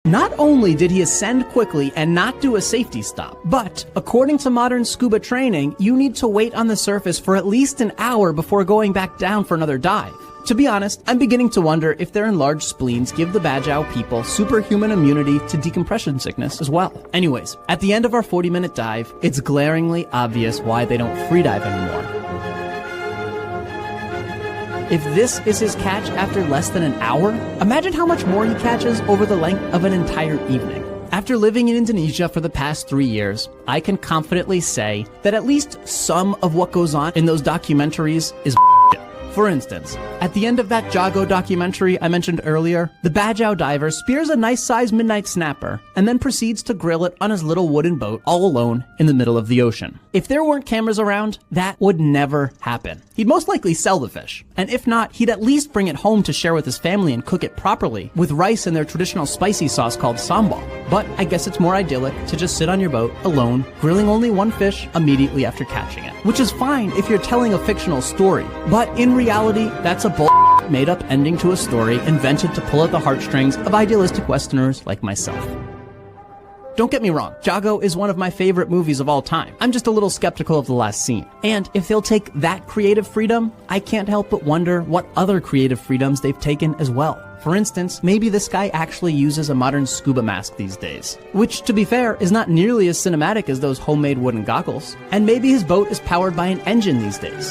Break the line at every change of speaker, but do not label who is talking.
Not only did he ascend quickly and not do a safety stop, but according to modern scuba training, you need to wait on the surface for at least an hour before going back down for another dive. To be honest, I'm beginning to wonder if their enlarged spleens give the Bajau people superhuman immunity to decompression sickness as well. Anyways, at the end of our 40-minute dive, it's glaringly obvious why they don't freedive anymore. If this is his catch after less than an hour, imagine how much more he catches over the length of an entire evening. After living in Indonesia for the past 3 years, I can confidently say that at least some of what goes on in those documentaries is bullshit. For instance, at the end of that Jago documentary I mentioned earlier, the Bajau diver spears a nice-sized midnight snapper and then proceeds to grill it on his little wooden boat all alone in the middle of the ocean. If there weren't cameras around, that would never happen. He'd most likely sell the fish, and if not, he'd at least bring it home to share with his family and cook it properly, with rice and their traditional spicy sauce called sambal. But I guess it's more idyllic to just sit on your boat, alone, grilling only one fish immediately after catching it. Which is fine if you're telling a fictional story, but in reality, that's a made-up ending to a story invented to pull at the heartstrings of idealistic Westerners like myself. Don't get me wrong, Jago is one of my favorite movies of all time. I'm just a little skeptical of the last scene. And if they'll take that creative freedom, I can't help but wonder what other creative freedoms they've taken as well. For instance, maybe this guy actually uses a modern scuba mask these days, which, to be fair, is not nearly as cinematic as those homemade wooden goggles. And maybe his boat is powered by an engine these days.